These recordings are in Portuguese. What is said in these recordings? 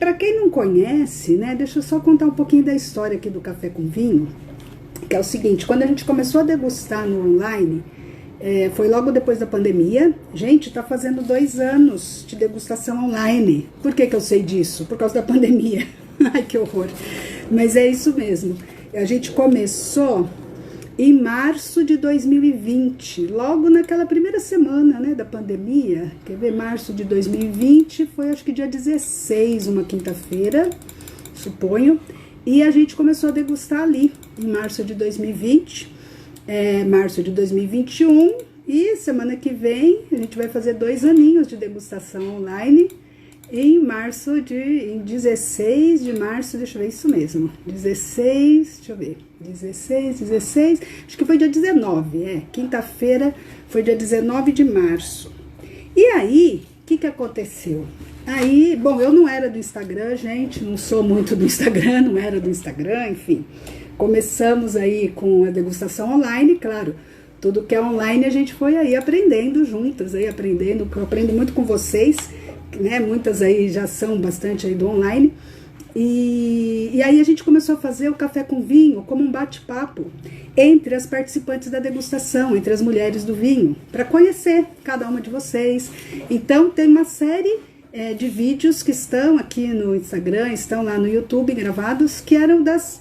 Para quem não conhece, né, deixa eu só contar um pouquinho da história aqui do Café com Vinho, que é o seguinte: quando a gente começou a degustar no online, foi logo depois da pandemia. Gente, tá fazendo 2 anos de degustação online. Por que eu sei disso? Por causa da pandemia. Ai, que horror. Mas é isso mesmo. A gente começou em março de 2020, logo naquela primeira semana, né, da pandemia. Quer ver? Março de 2020 foi, acho que dia 16, uma quinta-feira, suponho. E a gente começou a degustar ali, em março de 2020, março de 2021. E semana que vem a gente vai fazer 2 aninhos de degustação online. Em 16 de março, deixa eu ver, isso mesmo, 16, deixa eu ver, 16, acho que foi dia 19, quinta-feira foi dia 19 de março. E aí, o que aconteceu? Aí, bom, eu não era do Instagram, gente, não sou muito do Instagram, não era do Instagram, enfim. Começamos aí com a degustação online, claro, tudo que é online a gente foi aí aprendendo juntas, aí aprendendo, eu aprendo muito com vocês, né, muitas aí já são bastante aí do online, e aí a gente começou a fazer o Café com Vinho como um bate-papo entre as participantes da degustação, entre as mulheres do vinho, para conhecer cada uma de vocês. Então tem uma série de vídeos que estão aqui no Instagram, estão lá no YouTube gravados, que eram das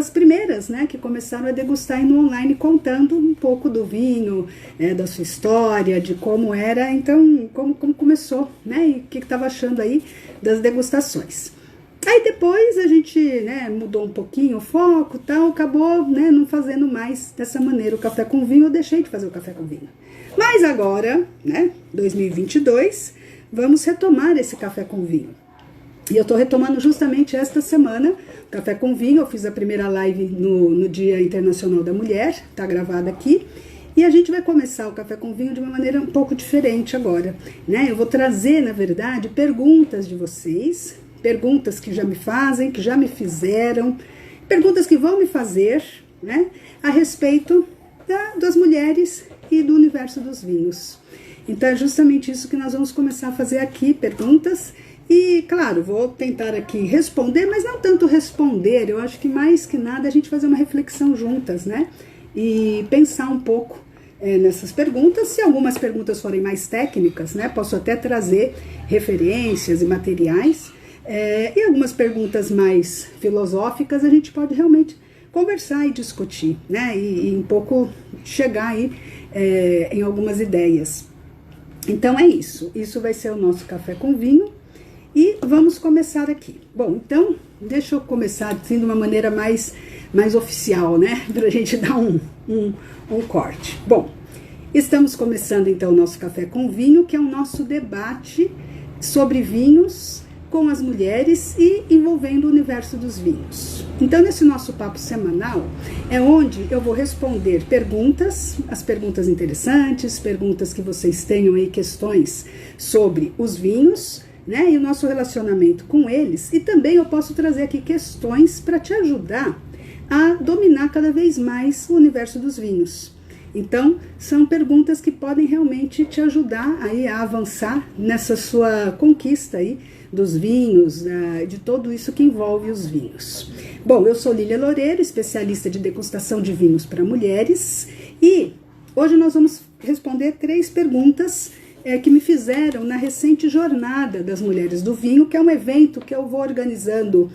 primeiras, né, que começaram a degustar no online, contando um pouco do vinho, da sua história, de como era, então, como começou, né, e o que estava achando aí das degustações. Aí depois a gente, né, mudou um pouquinho o foco, tal, acabou, né, não fazendo mais dessa maneira o Café com Vinho, eu deixei de fazer o Café com Vinho. Mas agora, né, 2022, vamos retomar esse Café com Vinho. E eu tô retomando justamente esta semana, Café com Vinho. Eu fiz a primeira live no Dia Internacional da Mulher, tá gravada aqui. E a gente vai começar o Café com Vinho de uma maneira um pouco diferente agora, né? Eu vou trazer, na verdade, perguntas de vocês, perguntas que já me fazem, que já me fizeram, perguntas que vão me fazer, né? A respeito das mulheres e do universo dos vinhos. Então é justamente isso que nós vamos começar a fazer aqui, perguntas. E, claro, vou tentar aqui responder, mas não tanto responder, eu acho que mais que nada a gente fazer uma reflexão juntas, né? E pensar um pouco nessas perguntas. Se algumas perguntas forem mais técnicas, né? Posso até trazer referências e materiais. E algumas perguntas mais filosóficas a gente pode realmente conversar e discutir, né? E um pouco chegar aí em algumas ideias. Então é isso. Isso vai ser o nosso Café com Vinho. E vamos começar aqui. Bom, então, deixa eu começar assim, de uma maneira mais oficial, né? Para a gente dar um corte. Bom, estamos começando então o nosso Café com Vinho, que é o nosso debate sobre vinhos com as mulheres e envolvendo o universo dos vinhos. Então, nesse nosso papo semanal, é onde eu vou responder perguntas, as perguntas interessantes, perguntas que vocês tenham aí, questões sobre os vinhos, né, e o nosso relacionamento com eles, e também eu posso trazer aqui questões para te ajudar a dominar cada vez mais o universo dos vinhos. Então, são perguntas que podem realmente te ajudar aí a avançar nessa sua conquista aí dos vinhos, de tudo isso que envolve os vinhos. Bom, eu sou Lília Loureiro, especialista de degustação de vinhos para mulheres, e hoje nós vamos responder 3 perguntas que me fizeram na recente Jornada das Mulheres do Vinho, que é um evento que eu vou organizando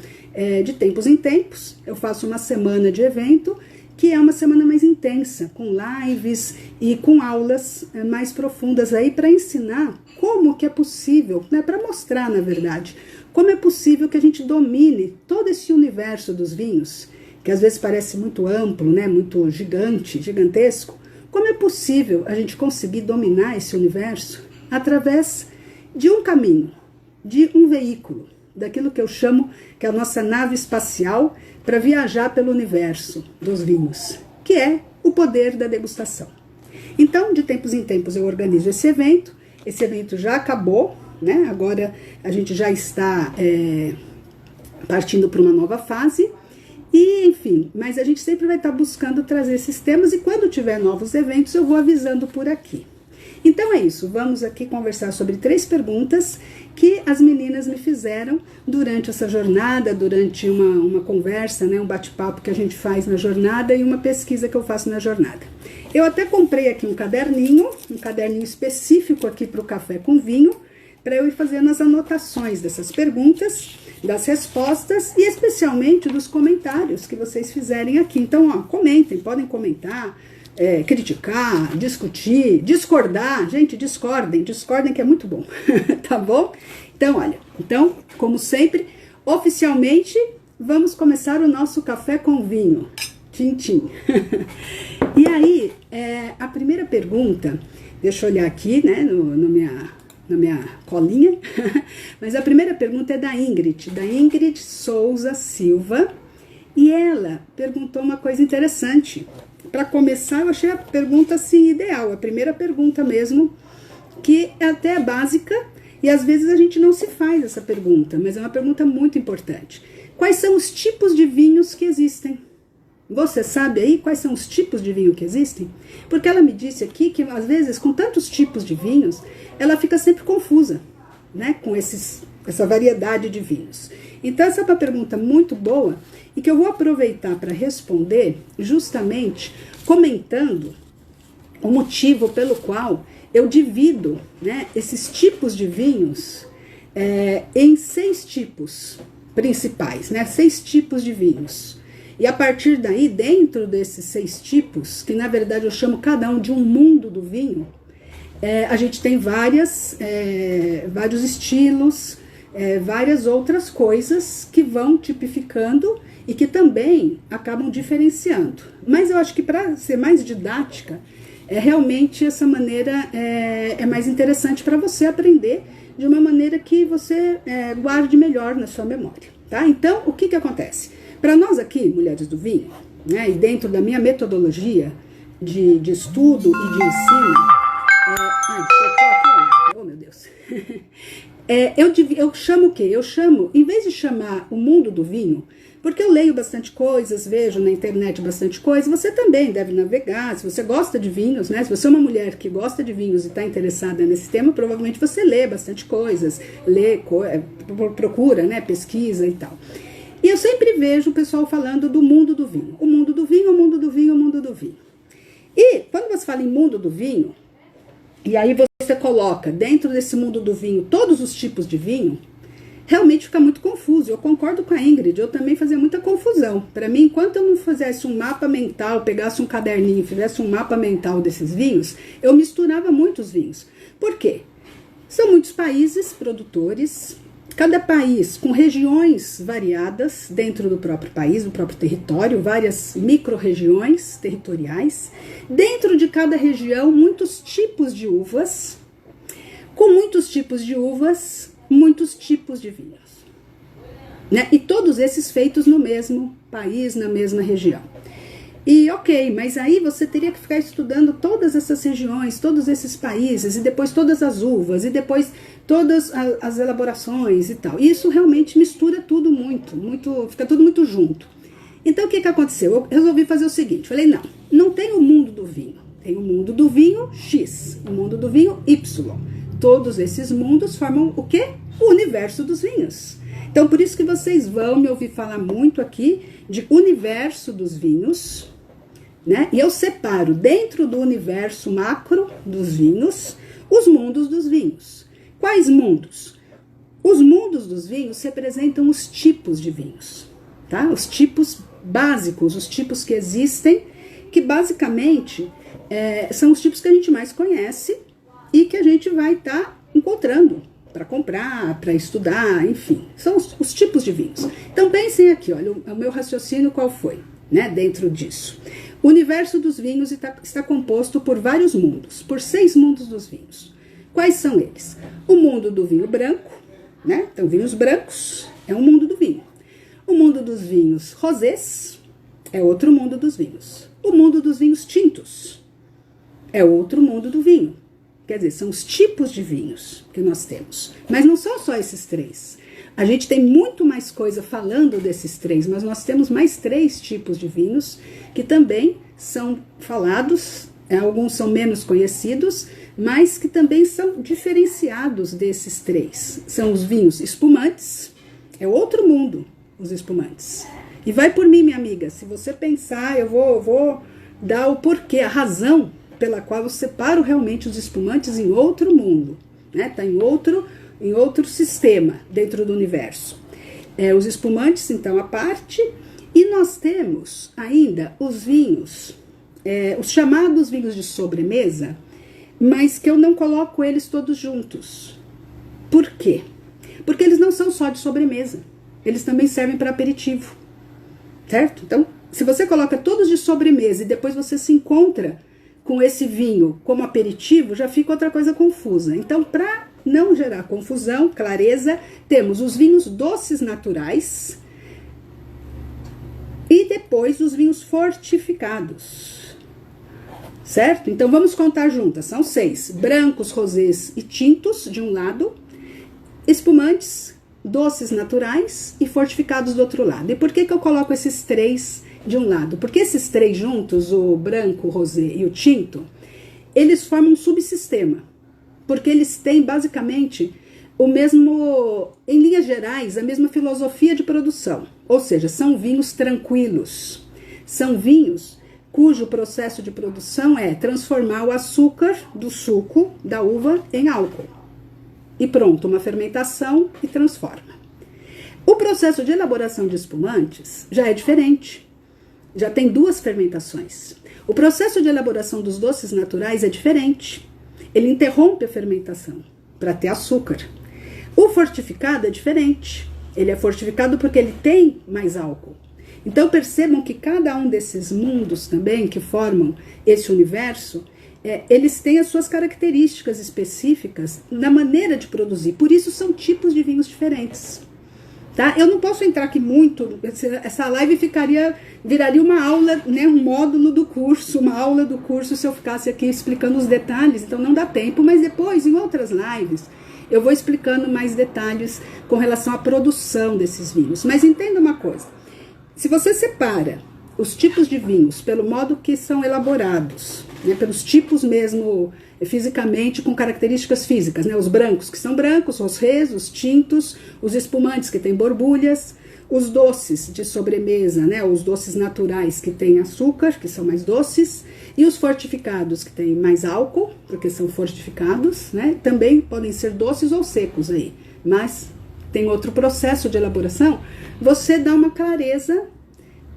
de tempos em tempos. Eu faço uma semana de evento, que é uma semana mais intensa, com lives e com aulas mais profundas aí para ensinar como que é possível, né, para mostrar, na verdade, como é possível que a gente domine todo esse universo dos vinhos, que às vezes parece muito amplo, né, muito gigantesco. Como é possível a gente conseguir dominar esse universo através de um caminho, de um veículo, daquilo que eu chamo que é a nossa nave espacial para viajar pelo universo dos vinhos, que é o poder da degustação. Então, de tempos em tempos eu organizo esse evento já acabou, né? Agora a gente já está partindo para uma nova fase. E, enfim, mas a gente sempre vai estar buscando trazer esses temas, e quando tiver novos eventos eu vou avisando por aqui. Então é isso, vamos aqui conversar sobre 3 perguntas que as meninas me fizeram durante essa jornada, durante uma conversa, né, um bate-papo que a gente faz na jornada e uma pesquisa que eu faço na jornada. Eu até comprei aqui um caderninho específico aqui para o café com vinho, para eu ir fazendo as anotações dessas perguntas, das respostas e especialmente dos comentários que vocês fizerem aqui. Então, ó, comentem, podem comentar, criticar, discutir, discordar. Gente, discordem que é muito bom, tá bom? Então, olha, como sempre, oficialmente, vamos começar o nosso café com vinho. Tchim, tchim. E aí, a primeira pergunta, deixa eu olhar aqui, né, na minha colinha, mas a primeira pergunta é da Ingrid Souza Silva, e ela perguntou uma coisa interessante. Para começar, eu achei a pergunta assim ideal, a primeira pergunta mesmo, que é até básica, e às vezes a gente não se faz essa pergunta, mas é uma pergunta muito importante. Quais são os tipos de vinhos que existem? Você sabe aí quais são os tipos de vinho que existem? Porque ela me disse aqui que às vezes com tantos tipos de vinhos, ela fica sempre confusa, né, com essa variedade de vinhos. Então essa é uma pergunta muito boa e que eu vou aproveitar para responder justamente comentando o motivo pelo qual eu divido, né, esses tipos de vinhos em 6 tipos principais, né, 6 tipos de vinhos. E a partir daí, dentro desses 6 tipos, que na verdade eu chamo cada um de um mundo do vinho, a gente tem vários estilos, várias outras coisas que vão tipificando e que também acabam diferenciando. Mas eu acho que para ser mais didática, realmente essa maneira é mais interessante para você aprender de uma maneira que você guarde melhor na sua memória, tá? Então, o que acontece? Para nós aqui, mulheres do vinho, né, e dentro da minha metodologia de estudo e de ensino, oh meu Deus, eu chamo o quê? Eu chamo, em vez de chamar o mundo do vinho, porque eu leio bastante coisas, vejo na internet bastante coisa, você também deve navegar, se você gosta de vinhos, né? Se você é uma mulher que gosta de vinhos e está interessada nesse tema, provavelmente você lê bastante coisas, procura, né, pesquisa e tal. E eu sempre vejo o pessoal falando do mundo do vinho. O mundo do vinho, o mundo do vinho, o mundo do vinho. E quando você fala em mundo do vinho, e aí você coloca dentro desse mundo do vinho todos os tipos de vinho, realmente fica muito confuso. Eu concordo com a Ingrid, eu também fazia muita confusão. Para mim, enquanto eu não fizesse um mapa mental, pegasse um caderninho e fizesse um mapa mental desses vinhos, eu misturava muitos vinhos. Por quê? São muitos países produtores, cada país com regiões variadas dentro do próprio país, do próprio território, várias micro-regiões territoriais. Dentro de cada região, muitos tipos de uvas. Com muitos tipos de uvas, muitos tipos de vinhos, né? E todos esses feitos no mesmo país, na mesma região. E ok, mas aí você teria que ficar estudando todas essas regiões, todos esses países, e depois todas as uvas, e depois todas as elaborações e tal. E isso realmente mistura tudo muito, fica tudo muito junto. Então o que aconteceu? Eu resolvi fazer o seguinte, falei, não tem o mundo do vinho, tem o mundo do vinho X, o mundo do vinho Y. Todos esses mundos formam o quê? O universo dos vinhos. Então por isso que vocês vão me ouvir falar muito aqui de universo dos vinhos, né? E eu separo dentro do universo macro dos vinhos, os mundos dos vinhos. Quais mundos? Os mundos dos vinhos representam os tipos de vinhos, tá? Os tipos básicos, os tipos que existem, que basicamente são os tipos que a gente mais conhece e que a gente vai estar encontrando para comprar, para estudar, enfim. São os tipos de vinhos. Então pensem aqui, olha, o meu raciocínio qual foi, né, dentro disso. O universo dos vinhos está composto por vários mundos, por 6 mundos dos vinhos. Quais são eles? O mundo do vinho branco, né? Então, vinhos brancos é um mundo do vinho. O mundo dos vinhos rosés é outro mundo dos vinhos. O mundo dos vinhos tintos é outro mundo do vinho. Quer dizer, são os tipos de vinhos que nós temos. Mas não são só esses 3. A gente tem muito mais coisa falando desses 3, mas nós temos mais 3 tipos de vinhos que também são falados Alguns são menos conhecidos, mas que também são diferenciados desses três. São os vinhos espumantes, é outro mundo, os espumantes. E vai por mim, minha amiga, se você pensar, eu vou dar o porquê, a razão pela qual eu separo realmente os espumantes em outro mundo, né? Tá em outro sistema dentro do universo. Os espumantes, então, à parte, e nós temos ainda os vinhos, os chamados vinhos de sobremesa, mas que eu não coloco eles todos juntos. Por quê? Porque eles não são só de sobremesa, eles também servem para aperitivo, certo? Então, se você coloca todos de sobremesa e depois você se encontra com esse vinho como aperitivo, já fica outra coisa confusa. Então, para não gerar confusão, clareza, temos os vinhos doces naturais e depois os vinhos fortificados, certo? Então, vamos contar juntas. São 6. Brancos, rosés e tintos, de um lado. Espumantes, doces naturais e fortificados do outro lado. E por que eu coloco esses 3 de um lado? Porque esses 3 juntos, o branco, o rosé e o tinto, eles formam um subsistema. Porque eles têm, basicamente, o mesmo, em linhas gerais, a mesma filosofia de produção. Ou seja, são vinhos tranquilos. São vinhos cujo processo de produção é transformar o açúcar do suco da uva em álcool. E pronto, uma fermentação e transforma. O processo de elaboração de espumantes já é diferente. Já tem 2 fermentações. O processo de elaboração dos doces naturais é diferente. Ele interrompe a fermentação para ter açúcar. O fortificado é diferente. Ele é fortificado porque ele tem mais álcool. Então percebam que cada um desses mundos também que formam esse universo, eles têm as suas características específicas na maneira de produzir. Por isso são tipos de vinhos diferentes. Tá? Eu não posso entrar aqui muito, essa live viraria uma aula, né, um módulo do curso, uma aula do curso se eu ficasse aqui explicando os detalhes, então não dá tempo, mas depois, em outras lives, eu vou explicando mais detalhes com relação à produção desses vinhos. Mas entenda uma coisa, se você separa os tipos de vinhos pelo modo que são elaborados, né, pelos tipos mesmo fisicamente, com características físicas, né, os brancos que são brancos, os rosés, os tintos, os espumantes que têm borbulhas, os doces de sobremesa, né, os doces naturais que têm açúcar, que são mais doces, e os fortificados que têm mais álcool, porque são fortificados, né, também podem ser doces ou secos aí, mas tem outro processo de elaboração. Você dá uma clareza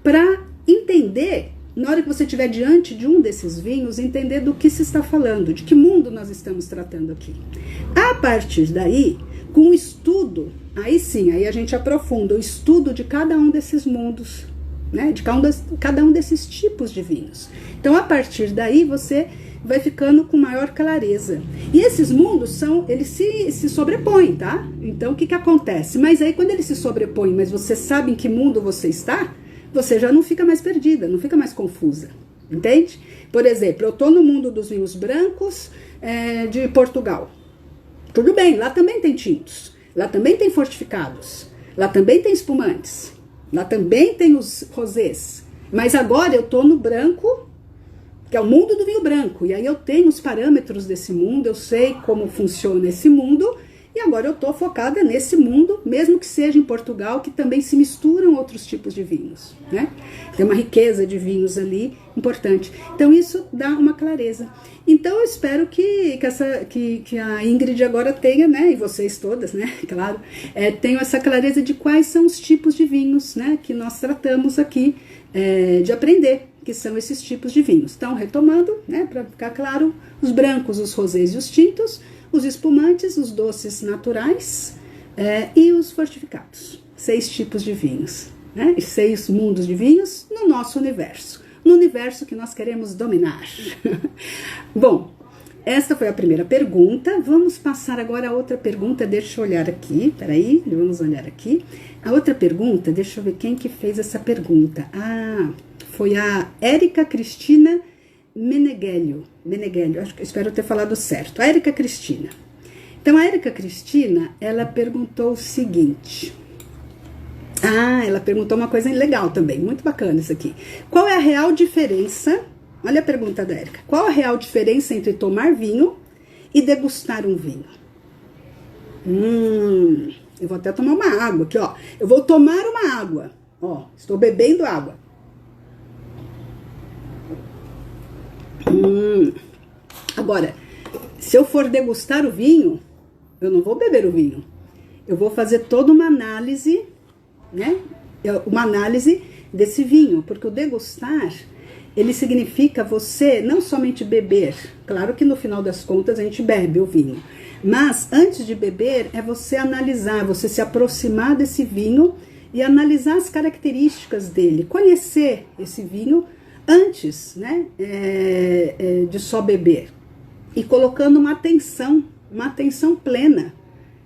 para entender, na hora que você estiver diante de um desses vinhos, entender do que se está falando, de que mundo nós estamos tratando aqui. A partir daí, com o estudo, aí sim, aí a gente aprofunda o estudo de cada um desses mundos, né, de cada um desses tipos de vinhos. Então, a partir daí, você vai ficando com maior clareza. E esses mundos eles se sobrepõem, tá? Então, o que acontece? Mas aí, quando eles se sobrepõem, mas você sabe em que mundo você está, você já não fica mais perdida, não fica mais confusa, entende? Por exemplo, eu tô no mundo dos vinhos brancos de Portugal. Tudo bem, lá também tem tintos, lá também tem fortificados, lá também tem espumantes, lá também tem os rosés. Mas agora eu tô no branco, que é o mundo do vinho branco, e aí eu tenho os parâmetros desse mundo, eu sei como funciona esse mundo, e agora eu estou focada nesse mundo, mesmo que seja em Portugal, que também se misturam outros tipos de vinhos, né? Tem uma riqueza de vinhos ali importante. Então isso dá uma clareza. Então eu espero que a Ingrid agora tenha, né, e vocês todas, né, claro, tenham essa clareza de quais são os tipos de vinhos, né, que nós tratamos aqui de aprender, que são esses tipos de vinhos. Então, retomando, né, para ficar claro, os brancos, os rosés e os tintos, os espumantes, os doces naturais e os fortificados. 6 tipos de vinhos, né? E 6 mundos de vinhos no nosso universo. No universo que nós queremos dominar. Bom, esta foi a primeira pergunta. Vamos passar agora a outra pergunta. Deixa eu olhar aqui, peraí, vamos olhar aqui. A outra pergunta, deixa eu ver quem que fez essa pergunta. Foi a Érica Cristina Meneghelio, espero ter falado certo, a Érica Cristina. Então, a Érica Cristina, ela perguntou o seguinte, ela perguntou uma coisa legal também, muito bacana isso aqui. Qual é a real diferença Olha a pergunta da Érica. Qual a real diferença entre tomar vinho e degustar um vinho? Eu vou até tomar uma água aqui, ó. Eu vou tomar uma água. Ó, estou bebendo água. Agora, se eu for degustar o vinho, eu não vou beber o vinho. Eu vou fazer toda uma análise, né? Uma análise desse vinho, porque o degustar, ele significa você não somente beber. Claro que no final das contas a gente bebe o vinho. Mas antes de beber, é você analisar, você se aproximar desse vinho e analisar as características dele, conhecer esse vinho antes, né, de só beber. E colocando uma atenção plena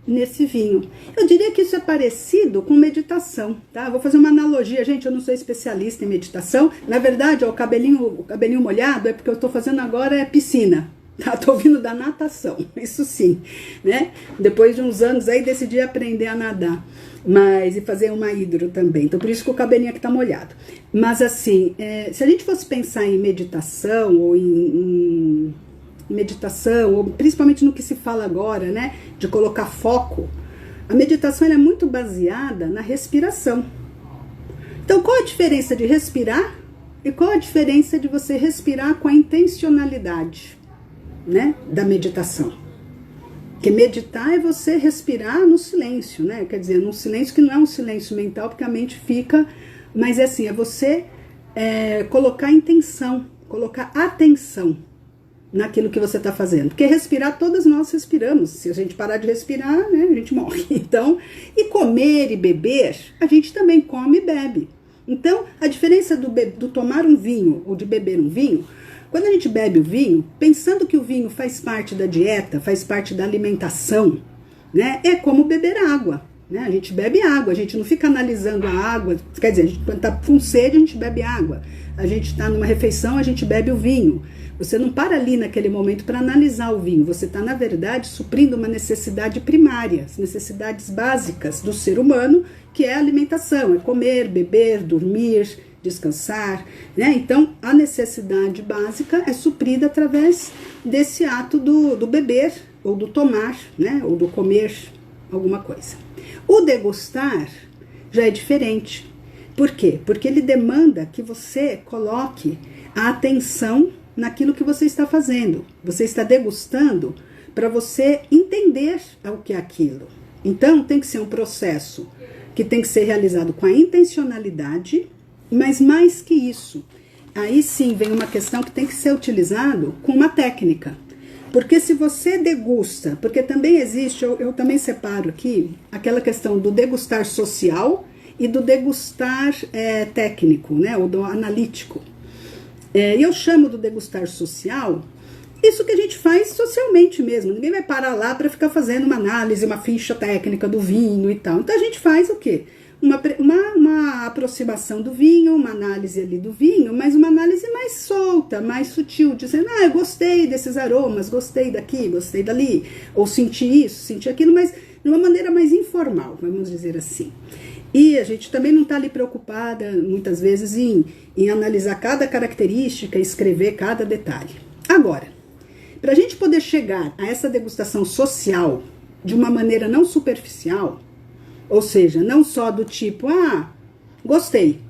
nesse vinho. Eu diria que isso é parecido com meditação, tá? Vou fazer uma analogia, gente, eu não sou especialista em meditação. Na verdade, ó, o cabelinho molhado é porque eu tô fazendo agora piscina. Tá, tô vindo da natação, isso sim, né? Depois de uns anos aí decidi aprender a nadar, e fazer uma hidro também, então por isso que o cabelinho aqui tá molhado. Mas assim, se a gente fosse pensar em meditação, ou em meditação, ou principalmente no que se fala agora, né, de colocar foco, a meditação ela é muito baseada na respiração. Então qual a diferença de respirar e qual a diferença de você respirar com a intencionalidade, né, da meditação? Porque meditar é você respirar no silêncio, né? Quer dizer, num silêncio que não é um silêncio mental, porque a mente fica, mas é assim, é você colocar intenção, colocar atenção naquilo que você está fazendo. Porque respirar, todas nós respiramos. Se a gente parar de respirar, né, a gente morre. Então, e comer e beber, a gente também come e bebe. Então, a diferença do tomar um vinho ou de beber um vinho, quando a gente bebe o vinho, pensando que o vinho faz parte da dieta, faz parte da alimentação, né? É como beber água, né? A gente bebe água, a gente não fica analisando a água, quer dizer, a gente, quando tá com sede, a gente bebe água. A gente tá numa refeição, a gente bebe o vinho. Você não para ali naquele momento para analisar o vinho, você está, na verdade, suprindo uma necessidade primária, as necessidades básicas do ser humano, que é a alimentação, é comer, beber, dormir, descansar, né? Então, a necessidade básica é suprida através desse ato do beber, ou do tomar, né? Ou do comer alguma coisa. O degustar já é diferente. Por quê? Porque ele demanda que você coloque a atenção naquilo que você está fazendo. Você está degustando para você entender o que é aquilo. Então, tem que ser um processo que tem que ser realizado com a intencionalidade, mas mais que isso, aí sim vem uma questão que tem que ser utilizado com uma técnica. Porque se você degusta, porque também existe, eu também separo aqui, aquela questão do degustar social e do degustar técnico, né, ou do analítico. Eu chamo do degustar social isso que a gente faz socialmente mesmo. Ninguém vai parar lá para ficar fazendo uma análise, uma ficha técnica do vinho e tal. Então a gente faz o quê? Uma aproximação do vinho, uma análise ali do vinho, mas uma análise mais solta, mais sutil, dizendo, eu gostei desses aromas, gostei daqui, gostei dali, ou senti isso, senti aquilo, mas de uma maneira mais informal, vamos dizer assim. E a gente também não está ali preocupada, muitas vezes, em analisar cada característica, escrever cada detalhe. Agora, para a gente poder chegar a essa degustação social de uma maneira não superficial, ou seja, não só do tipo, gostei.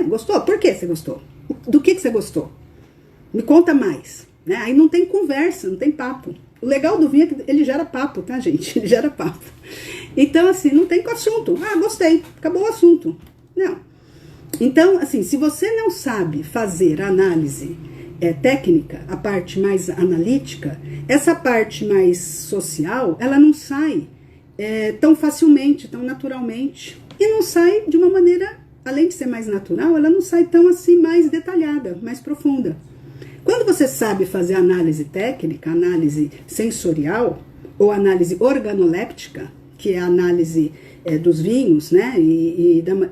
Gostou? Por que você gostou? Do que você gostou? Me conta mais. Né? Aí não tem conversa, não tem papo. O legal do vinho é que ele gera papo, tá, gente? Ele gera papo. Então, assim, não tem assunto. Gostei, acabou o assunto. Não. Então, assim, se você não sabe fazer análise técnica, a parte mais analítica, essa parte mais social, ela não sai tão facilmente, tão naturalmente. E não sai de uma maneira, além de ser mais natural, ela não sai tão assim mais detalhada, mais profunda. Quando você sabe fazer análise técnica, análise sensorial, ou análise organoléptica, que é a análise dos vinhos, né,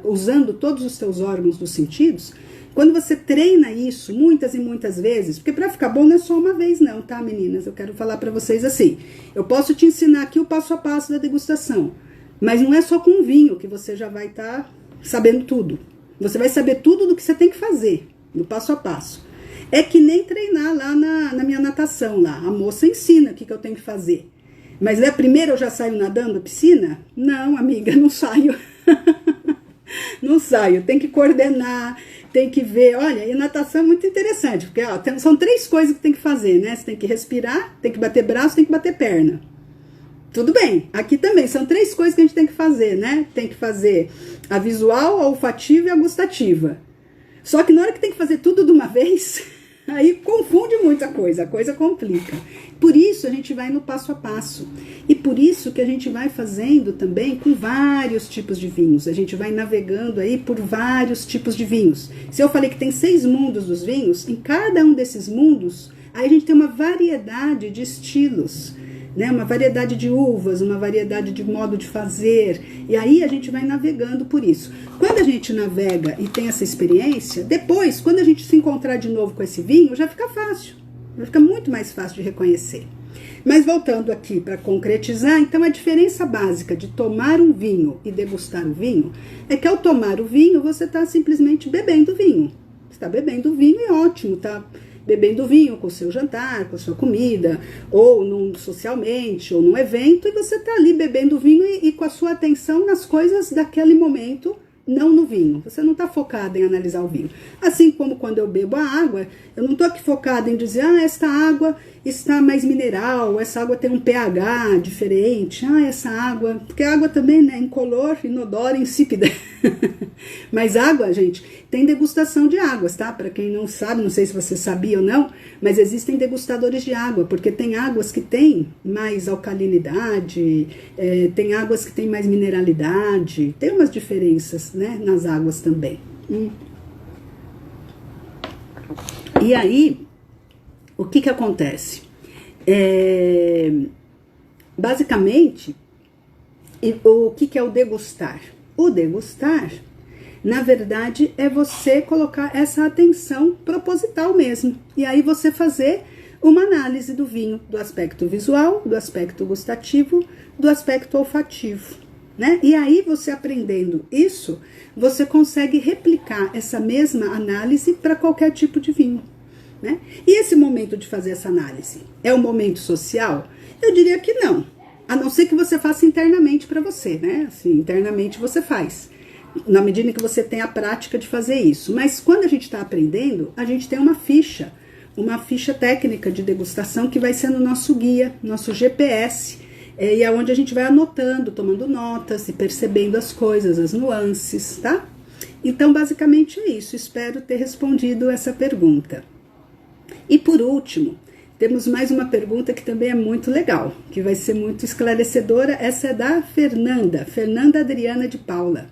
usando todos os seus órgãos dos sentidos, quando você treina isso muitas e muitas vezes, porque para ficar bom não é só uma vez não, tá, meninas? Eu quero falar para vocês assim, eu posso te ensinar aqui o passo a passo da degustação, mas não é só com vinho que você já vai estar sabendo tudo. Você vai saber tudo do que você tem que fazer, no passo a passo. É que nem treinar lá na minha natação lá. A moça ensina o que eu tenho que fazer. Mas primeiro eu já saio nadando na piscina? Não, amiga, não saio. Não saio, tem que coordenar, tem que ver. Olha, e natação é muito interessante, porque são 3 coisas que tem que fazer, né? Você tem que respirar, tem que bater braço, tem que bater perna. Tudo bem, aqui também são 3 coisas que a gente tem que fazer, né? Tem que fazer a visual, a olfativa e a gustativa. Só que na hora que tem que fazer tudo de uma vez, aí confunde muita coisa, a coisa complica. Por isso a gente vai no passo a passo. E por isso que a gente vai fazendo também com vários tipos de vinhos. A gente vai navegando aí por vários tipos de vinhos. Se eu falei que tem 6 mundos dos vinhos, em cada um desses mundos, aí a gente tem uma variedade de estilos, né? Uma variedade de uvas, uma variedade de modo de fazer. E aí a gente vai navegando por isso. Quando a gente navega e tem essa experiência, depois, quando a gente se encontrar de novo com esse vinho, já fica fácil. Vai ficar muito mais fácil de reconhecer. Mas voltando aqui para concretizar, então a diferença básica de tomar um vinho e degustar o vinho é que ao tomar o vinho, você está simplesmente bebendo vinho. Você está bebendo vinho e ótimo, tá? Bebendo vinho com o seu jantar, com a sua comida, ou socialmente, ou num evento, e você está ali bebendo vinho e com a sua atenção nas coisas daquele momento, não no vinho. Você não está focado em analisar o vinho. Assim como quando eu bebo a água, eu não estou aqui focada em dizer, esta água está mais mineral, essa água tem um pH diferente, essa água... Porque a água também, né, incolor, inodora, insípida. Mas água, gente, tem degustação de águas, tá? Para quem não sabe, não sei se você sabia ou não, mas existem degustadores de água, porque tem águas que têm mais alcalinidade, tem águas que têm mais mineralidade, tem umas diferenças, né, nas águas também. E aí, o que acontece? Basicamente, o que é o degustar? O degustar, na verdade, é você colocar essa atenção proposital mesmo. E aí você fazer uma análise do vinho, do aspecto visual, do aspecto gustativo, do aspecto olfativo, né? E aí você aprendendo isso, você consegue replicar essa mesma análise para qualquer tipo de vinho, né? E esse momento de fazer essa análise é um momento social? Eu diria que não. A não ser que você faça internamente para você, né? Assim, internamente você faz, na medida que você tem a prática de fazer isso. Mas quando a gente está aprendendo, a gente tem uma ficha técnica de degustação que vai sendo nosso guia, nosso GPS, e é onde a gente vai anotando, tomando notas e percebendo as coisas, as nuances, tá? Então, basicamente é isso. Espero ter respondido essa pergunta. E por último, temos mais uma pergunta que também é muito legal, que vai ser muito esclarecedora. Essa é da Fernanda Adriana de Paula.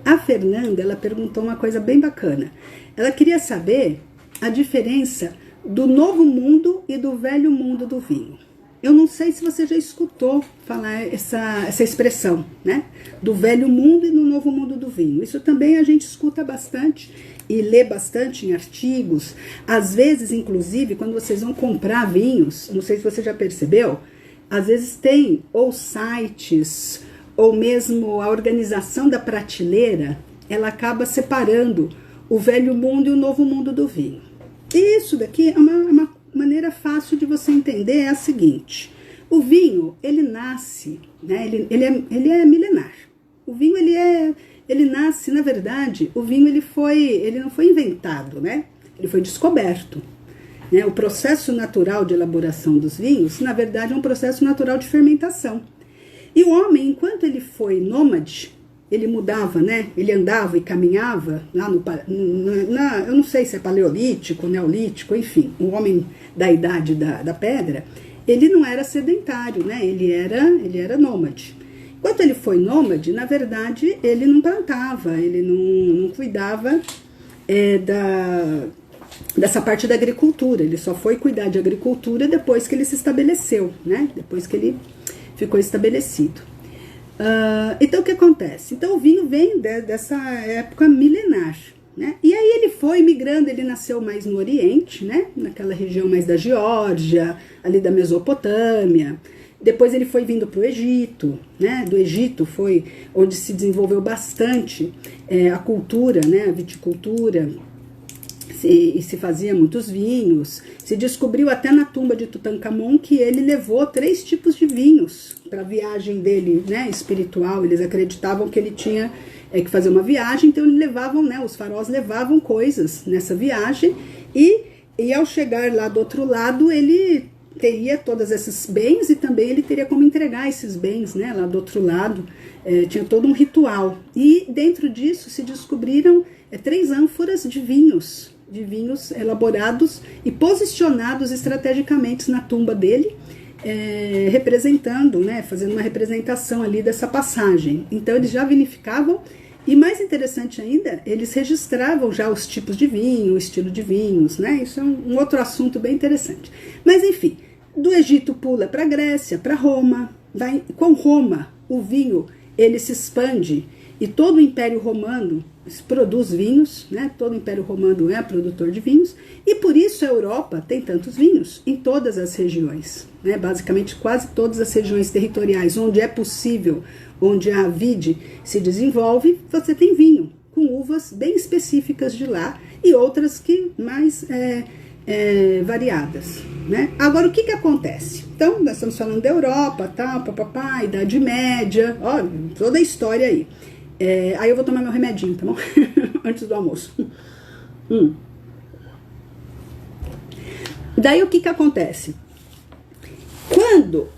A Fernanda, ela perguntou uma coisa bem bacana. Ela queria saber a diferença do novo mundo e do velho mundo do vinho. Eu não sei se você já escutou falar essa expressão, né? Do velho mundo e do novo mundo do vinho. Isso também a gente escuta bastante e lê bastante em artigos. Às vezes, inclusive, quando vocês vão comprar vinhos, não sei se você já percebeu, às vezes tem ou sites, ou mesmo a organização da prateleira, ela acaba separando o velho mundo e o novo mundo do vinho. E isso daqui é uma maneira fácil de você entender, é a seguinte: o vinho, ele nasce, né? Ele é milenar. O vinho, ele nasce, na verdade, o vinho ele não foi inventado, né? Ele foi descoberto, né? O processo natural de elaboração dos vinhos, na verdade, é um processo natural de fermentação. E o homem, enquanto ele foi nômade, ele mudava, né? Ele andava e caminhava lá eu não sei se é paleolítico, neolítico, enfim, o homem da idade da pedra, ele não era sedentário, né? Ele era nômade. Enquanto ele foi nômade, na verdade, ele não plantava, ele não cuidava dessa parte da agricultura. Ele só foi cuidar de agricultura depois que ele se estabeleceu, né? Depois que ele ficou estabelecido. Então, o que acontece? Então, o vinho vem dessa época milenar, né? E aí ele foi migrando, ele nasceu mais no Oriente, né? Naquela região mais da Geórgia, ali da Mesopotâmia. Depois ele foi vindo para o Egito, né? Do Egito foi onde se desenvolveu bastante a cultura, né? A viticultura. se fazia muitos vinhos. Se descobriu até na tumba de Tutankhamon que ele levou 3 tipos de vinhos para a viagem dele, né, espiritual. Eles acreditavam que ele tinha que fazer uma viagem, então eles levavam, né, os faraós levavam coisas nessa viagem e ao chegar lá do outro lado ele teria todos esses bens e também ele teria como entregar esses bens, né, lá do outro lado. Tinha todo um ritual. E dentro disso se descobriram 3 ânforas de vinhos elaborados e posicionados estrategicamente na tumba dele, representando, né, fazendo uma representação ali dessa passagem. Então eles já vinificavam e, mais interessante ainda, eles registravam já os tipos de vinho, o estilo de vinhos, né? Isso é um outro assunto bem interessante. Mas enfim, do Egito pula para a Grécia, para Roma. Com Roma, o vinho ele se expande e todo o Império Romano produz vinhos, né? Todo o Império Romano é produtor de vinhos e por isso a Europa tem tantos vinhos em todas as regiões, né? Basicamente quase todas as regiões territoriais onde é possível, onde a vide se desenvolve, você tem vinho com uvas bem específicas de lá e outras que mais variadas, né? Agora, o que acontece? Então, nós estamos falando da Europa, tal, papapá, Idade Média, ó, toda a história aí. Aí eu vou tomar meu remedinho, tá bom? Antes do almoço. Daí, o que acontece? Quando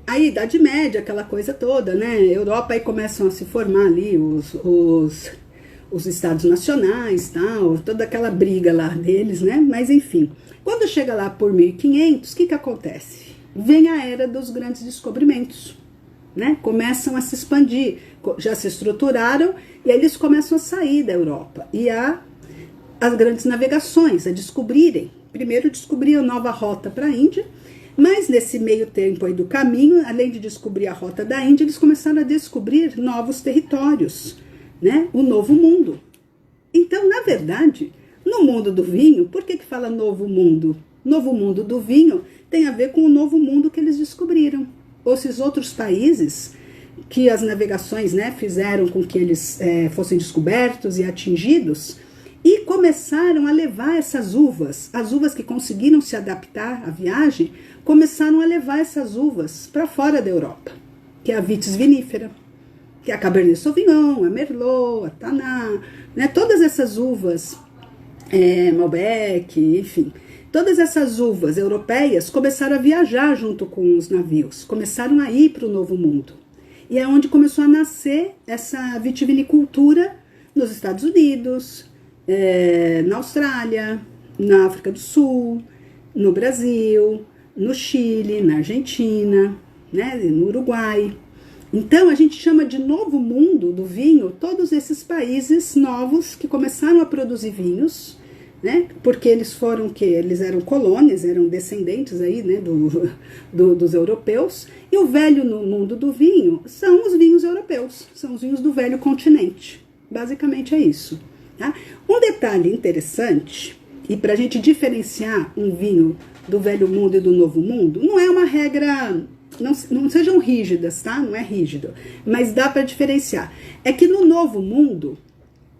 a Idade Média, aquela coisa toda, né? Europa aí começam a se formar ali os estados nacionais, tal, toda aquela briga lá deles, né? Mas enfim, quando chega lá por 1500, o que acontece? Vem a era dos grandes descobrimentos, né? Começam a se expandir, já se estruturaram e aí eles começam a sair da Europa e as grandes navegações, a descobrirem. Primeiro descobriram nova rota para a Índia. Mas nesse meio tempo aí do caminho, além de descobrir a rota da Índia, eles começaram a descobrir novos territórios, né? O Novo Mundo. Então, na verdade, no mundo do vinho, por que fala Novo Mundo? Novo Mundo do vinho tem a ver com o Novo Mundo que eles descobriram. Ou esses outros países que as navegações, né, fizeram com que eles fossem descobertos e atingidos, e começaram a levar essas uvas, as uvas que conseguiram se adaptar à viagem, começaram a levar essas uvas para fora da Europa, que é a Vitis vinifera, que é a Cabernet Sauvignon, a Merlot, a Tannat, né? Todas essas uvas, Malbec, enfim, todas essas uvas europeias começaram a viajar junto com os navios, começaram a ir para o Novo Mundo. E é onde começou a nascer essa vitivinicultura nos Estados Unidos, na Austrália, na África do Sul, no Brasil, no Chile, na Argentina, né, no Uruguai. Então a gente chama de Novo Mundo do vinho todos esses países novos que começaram a produzir vinhos, né, porque eles eles eram colônias, eram descendentes aí, né, dos europeus, e o velho no mundo do vinho são os vinhos europeus, são os vinhos do velho continente. Basicamente é isso. Tá? Um detalhe interessante, e para a gente diferenciar um vinho do velho mundo e do novo mundo, não é uma regra, não sejam rígidas, tá? Não é rígido, mas dá para diferenciar. É que no novo mundo,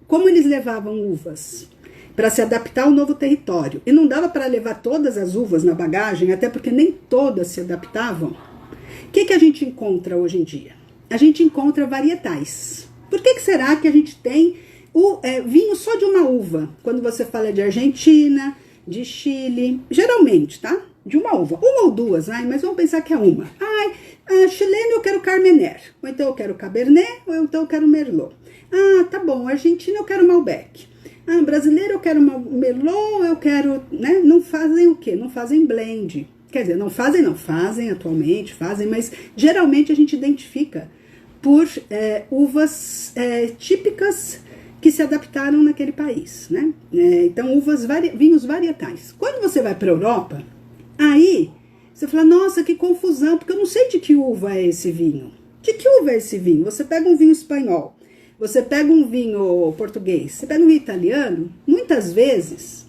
como eles levavam uvas para se adaptar ao novo território, e não dava para levar todas as uvas na bagagem, até porque nem todas se adaptavam, o que a gente encontra hoje em dia? A gente encontra varietais. Por que será que a gente tem vinho só de uma uva? Quando você fala de Argentina, de Chile, geralmente, tá? De uma uva, uma ou duas, mas vamos pensar que é uma. Chileno eu quero Carmener, ou então eu quero Cabernet, ou então eu quero Merlot. Tá bom, Argentina eu quero Malbec. Brasileiro eu quero Merlot, eu quero, né? Não fazem o quê? Não fazem blend. Quer dizer, não fazem atualmente, fazem, mas geralmente a gente identifica por uvas típicas que se adaptaram naquele país, né? Então, vinhos varietais. Quando você vai para a Europa, aí você fala, nossa, que confusão, porque eu não sei de que uva é esse vinho. De que uva é esse vinho? Você pega um vinho espanhol, você pega um vinho português, você pega um vinho italiano, muitas vezes,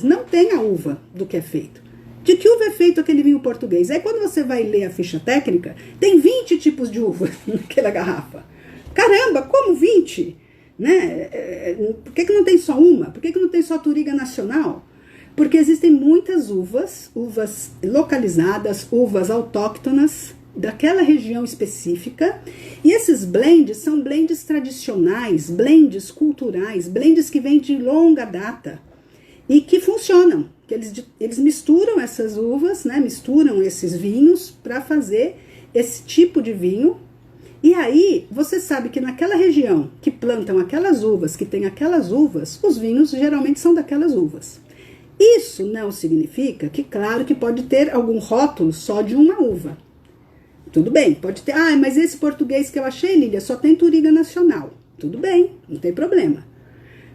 não tem a uva do que é feito. De que uva é feito aquele vinho português? Aí quando você vai ler a ficha técnica, tem 20 tipos de uva naquela garrafa. Caramba, como 20? né? Por que não tem só uma? Por que não tem só Touriga Nacional? Porque existem muitas uvas localizadas, uvas autóctonas daquela região específica, e esses blends são blends tradicionais, blends culturais, blends que vêm de longa data e que funcionam, que eles misturam essas uvas, né, misturam esses vinhos para fazer esse tipo de vinho. E aí, você sabe que naquela região que plantam aquelas uvas, que tem aquelas uvas, os vinhos geralmente são daquelas uvas. Isso não significa que, claro, que pode ter algum rótulo só de uma uva. Tudo bem, pode ter, mas esse português que eu achei, Lília, só tem Touriga Nacional. Tudo bem, não tem problema.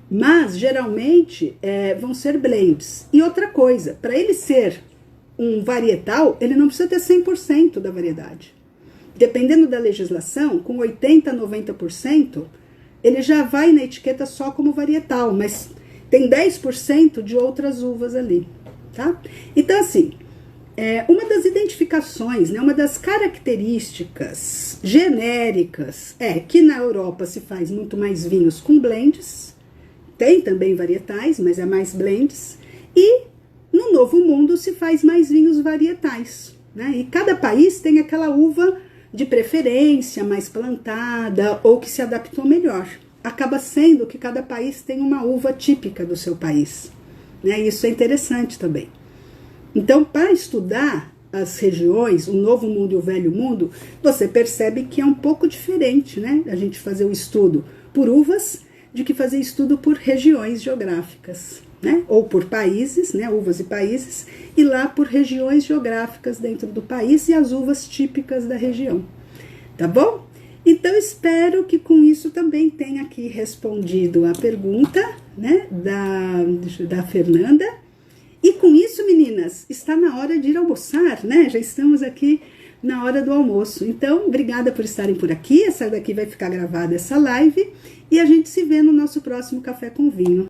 Mas, geralmente, vão ser blends. E outra coisa, para ele ser um varietal, ele não precisa ter 100% da variedade. Dependendo da legislação, com 80%, 90%, ele já vai na etiqueta só como varietal, mas tem 10% de outras uvas ali, tá? Então, assim, uma das identificações, né, uma das características genéricas é que na Europa se faz muito mais vinhos com blends, tem também varietais, mas é mais blends, e no Novo Mundo se faz mais vinhos varietais, né? E cada país tem aquela uva de preferência, mais plantada, ou que se adaptou melhor. Acaba sendo que cada país tem uma uva típica do seu país, né? Isso é interessante também. Então, para estudar as regiões, o Novo Mundo e o Velho Mundo, você percebe que é um pouco diferente, né? A gente fazer o estudo por uvas, de que fazer estudo por regiões geográficas, né? Ou por países, né? Uvas e países, e lá por regiões geográficas dentro do país e as uvas típicas da região, tá bom? Então, espero que com isso também tenha aqui respondido a pergunta, né, da Fernanda. E com isso, meninas, está na hora de ir almoçar, né? Já estamos aqui na hora do almoço. Então, obrigada por estarem por aqui. Essa daqui vai ficar gravada, essa live. E a gente se vê no nosso próximo Café com Vinho.